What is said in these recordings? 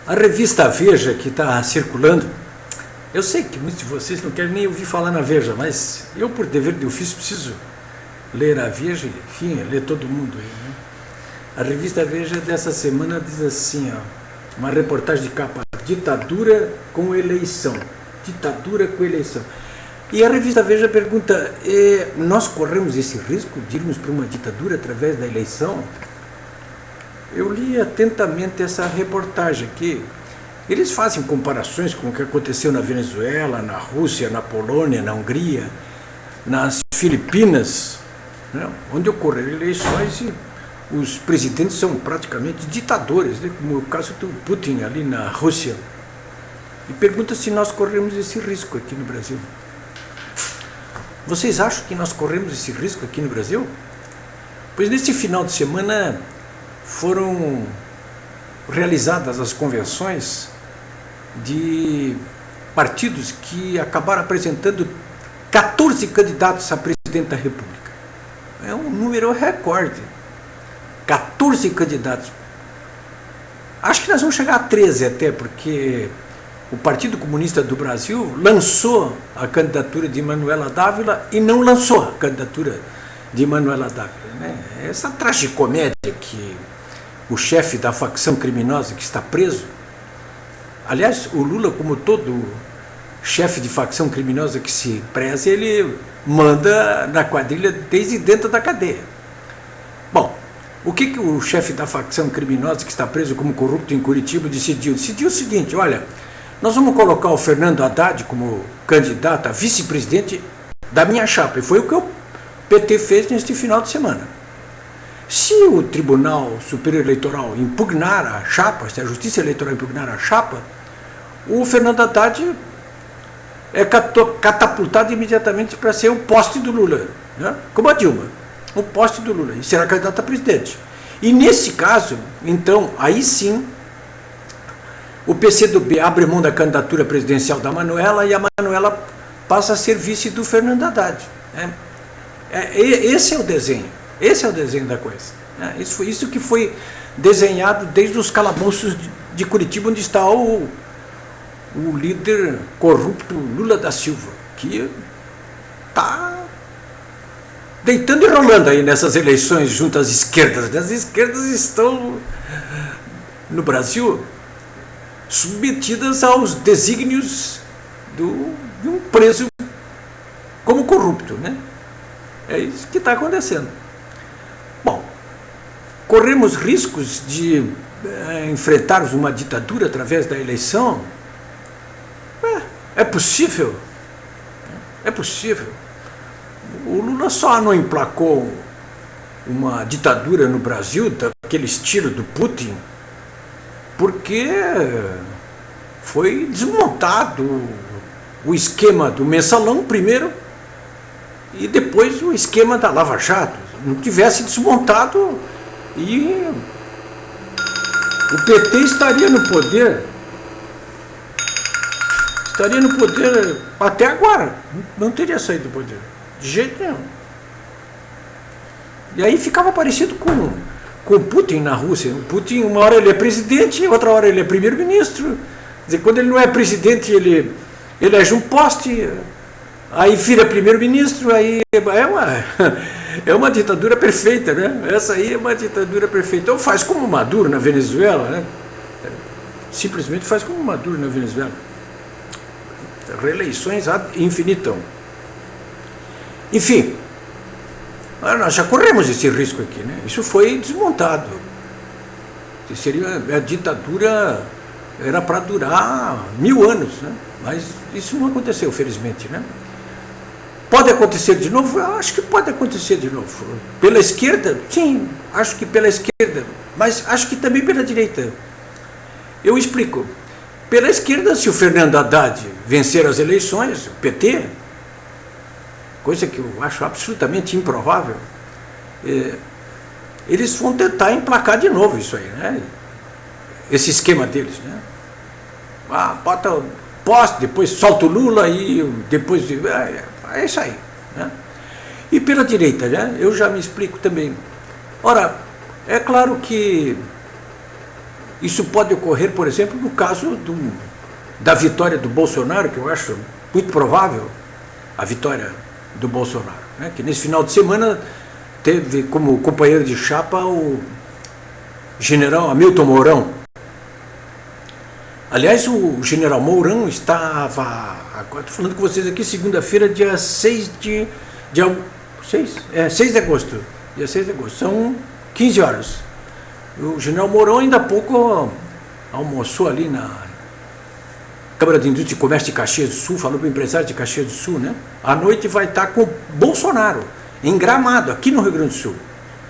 A revista Veja, que está circulando, eu sei que muitos de vocês não querem nem ouvir falar na Veja, mas eu, por dever de ofício, preciso ler a Veja, enfim, ler todo mundo aí, né? A revista Veja dessa semana diz assim, ó, uma reportagem de capa: ditadura com eleição. Ditadura com eleição. E a revista Veja pergunta, nós corremos esse risco de irmos para uma ditadura através da eleição? Eu li atentamente essa reportagem aqui. Eles fazem comparações com o que aconteceu na Venezuela, na Rússia, na Polônia, na Hungria, nas Filipinas, né, onde ocorreram eleições e os presidentes são praticamente ditadores, né, como o caso do Putin ali na Rússia. E pergunta se nós corremos esse risco aqui no Brasil. Vocês acham que nós corremos esse risco aqui no Brasil? Pois nesse final de semana foram realizadas as convenções de partidos que acabaram apresentando 14 candidatos a presidente da República. É um número recorde. 14 candidatos. Acho que nós vamos chegar a 13 até, porque o Partido Comunista do Brasil lançou a candidatura de Manuela Dávila e não lançou a candidatura de Manuela Dávila, né? Essa tragicomédia que o chefe da facção criminosa que está preso, aliás, o Lula, como todo chefe de facção criminosa que se preze, ele manda na quadrilha desde dentro da cadeia. Bom, o que o chefe da facção criminosa que está preso como corrupto em Curitiba decidiu? Decidiu o seguinte: olha, nós vamos colocar o Fernando Haddad como candidato a vice-presidente da minha chapa. E foi o que o PT fez neste final de semana. Se o Tribunal Superior Eleitoral impugnar a chapa, se a Justiça Eleitoral impugnar a chapa, o Fernando Haddad é catapultado imediatamente para ser o poste do Lula, né? Como a Dilma, o poste do Lula, e será candidato a presidente. E nesse caso, então, aí sim, o PCdoB abre mão da candidatura presidencial da Manuela e a Manuela passa a ser vice do Fernando Haddad, né? Esse é o desenho. Esse é o desenho da coisa, né? Isso que foi desenhado desde os calabouços de Curitiba, onde está o líder corrupto Lula da Silva, que está deitando e rolando aí nessas eleições junto às esquerdas. As esquerdas estão, no Brasil, submetidas aos desígnios de um preso como corrupto, né? É isso que está acontecendo. Bom, corremos riscos de enfrentarmos uma ditadura através da eleição? É possível. É possível. O Lula só não emplacou uma ditadura no Brasil daquele estilo do Putin porque foi desmontado o esquema do mensalão primeiro e depois o esquema da Lava Jato. Não tivesse desmontado e o PT estaria no poder até agora, não teria saído do poder, de jeito nenhum. E aí ficava parecido com o Putin na Rússia. O Putin, uma hora ele é presidente, outra hora ele é primeiro-ministro. Quer dizer, quando ele não é presidente, ele elege um poste, aí vira primeiro-ministro, aí é uma ditadura perfeita, né? Essa aí é uma ditadura perfeita. Ou faz como Maduro na Venezuela, né? Simplesmente faz como Maduro na Venezuela. Reeleições ad infinitum. Enfim, nós já corremos esse risco aqui, né? Isso foi desmontado. A ditadura era para durar 1000 anos, né? Mas isso não aconteceu, felizmente, né? Pode acontecer de novo? Eu acho que pode acontecer de novo. Pela esquerda? Sim, acho que pela esquerda, mas acho que também pela direita. Eu explico. Pela esquerda, se o Fernando Haddad vencer as eleições, o PT, coisa que eu acho absolutamente improvável, eles vão tentar emplacar de novo isso aí, né? Esse esquema deles, né? Bota o poste, depois solta o Lula e depois... É isso aí, né? E pela direita, né? Eu já me explico também. Ora, é claro que Isso pode ocorrer, por exemplo, no caso da vitória do Bolsonaro, que eu acho muito provável, a vitória do Bolsonaro, né? Que nesse final de semana teve como companheiro de chapa o general Hamilton Mourão. Aliás, o general Mourão estava, agora estou falando com vocês aqui, segunda-feira, dia 6 de agosto, dia 6 de agosto, são 15 horas. O general Mourão ainda há pouco almoçou ali na Câmara de Indústria e Comércio de Caxias do Sul, falou para o empresário de Caxias do Sul, né? À noite vai estar com Bolsonaro, em Gramado, aqui no Rio Grande do Sul.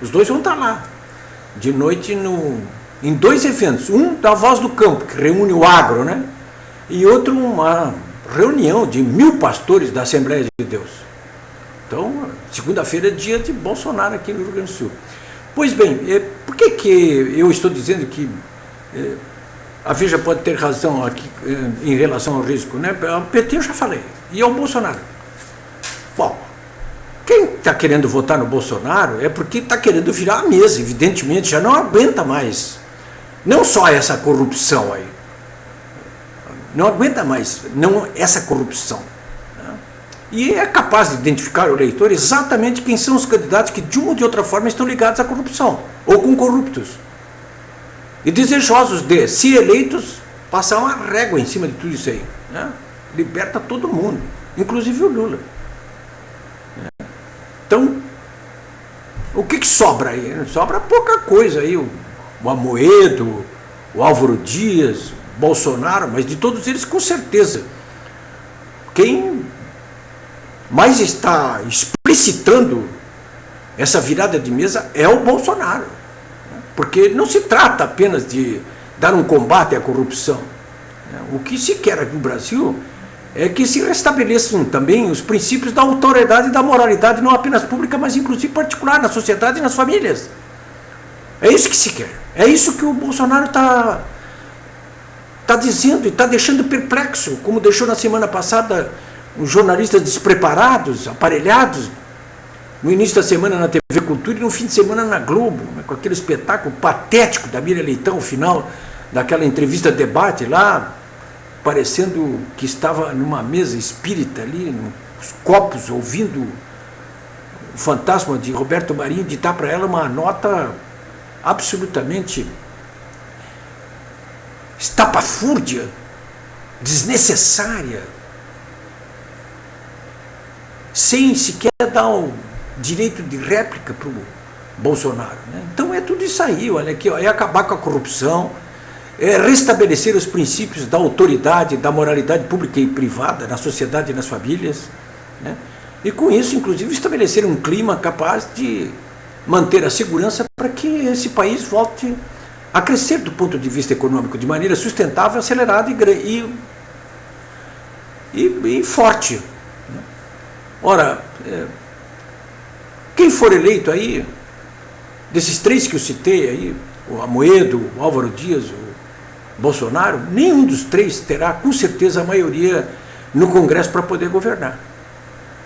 Os dois vão estar lá, de noite em dois eventos, um da Voz do Campo, que reúne o agro, né? E outro uma reunião de 1000 pastores da Assembleia de Deus. Então, segunda-feira é dia de Bolsonaro aqui no Rio Grande do Sul. Pois bem, por que eu estou dizendo que a Veja pode ter razão aqui em relação ao risco, né? O PT eu já falei, e ao Bolsonaro. Bom, quem está querendo votar no Bolsonaro é porque está querendo virar a mesa, evidentemente, já não aguenta mais. Não só essa corrupção aí, não aguenta mais essa corrupção. Né? E é capaz de identificar o eleitor exatamente quem são os candidatos que de uma ou de outra forma estão ligados à corrupção, ou com corruptos. E desejosos de, se eleitos, passar uma régua em cima de tudo isso aí. Né? Liberta todo mundo, inclusive o Lula. Então, o que sobra aí? Sobra pouca coisa aí. O Amoedo, o Álvaro Dias, o Bolsonaro, mas de todos eles, com certeza, quem mais está explicitando essa virada de mesa é o Bolsonaro. Porque não se trata apenas de dar um combate à corrupção. O que se quer aqui no Brasil é que se restabeleçam também os princípios da autoridade e da moralidade, não apenas pública, mas inclusive particular, na sociedade e nas famílias. É isso que se quer. É isso que o Bolsonaro está dizendo e está deixando perplexo, como deixou na semana passada os jornalistas despreparados, aparelhados, no início da semana na TV Cultura e no fim de semana na Globo, né, com aquele espetáculo patético da Miriam Leitão, ao final daquela entrevista debate lá, parecendo que estava numa mesa espírita ali, nos copos, ouvindo o fantasma de Roberto Marinho ditar para ela uma nota absolutamente estapafúrdia, desnecessária, sem sequer dar o direito de réplica para o Bolsonaro. Né? Então é tudo isso aí, olha aqui, ó, é acabar com a corrupção, é restabelecer os princípios da autoridade, da moralidade pública e privada na sociedade e nas famílias, né? E com isso, inclusive, estabelecer um clima capaz de manter a segurança para que esse país volte a crescer do ponto de vista econômico de maneira sustentável, acelerada e forte. Né? Ora, quem for eleito aí, desses três que eu citei aí, o Amoedo, o Álvaro Dias, o Bolsonaro, nenhum dos três terá com certeza a maioria no Congresso para poder governar.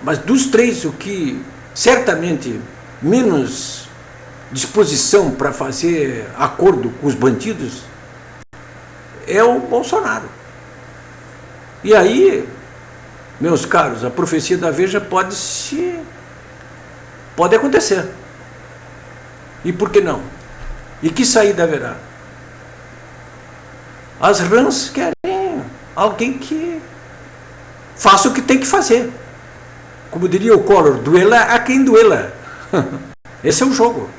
Mas dos três, o que certamente menos disposição para fazer acordo com os bandidos é o Bolsonaro. E aí, meus caros, a profecia da Veja pode acontecer. E por que não? E que saída haverá? As rãs querem alguém que faça o que tem que fazer. Como diria o Collor, duela a quem duela. Esse é o jogo.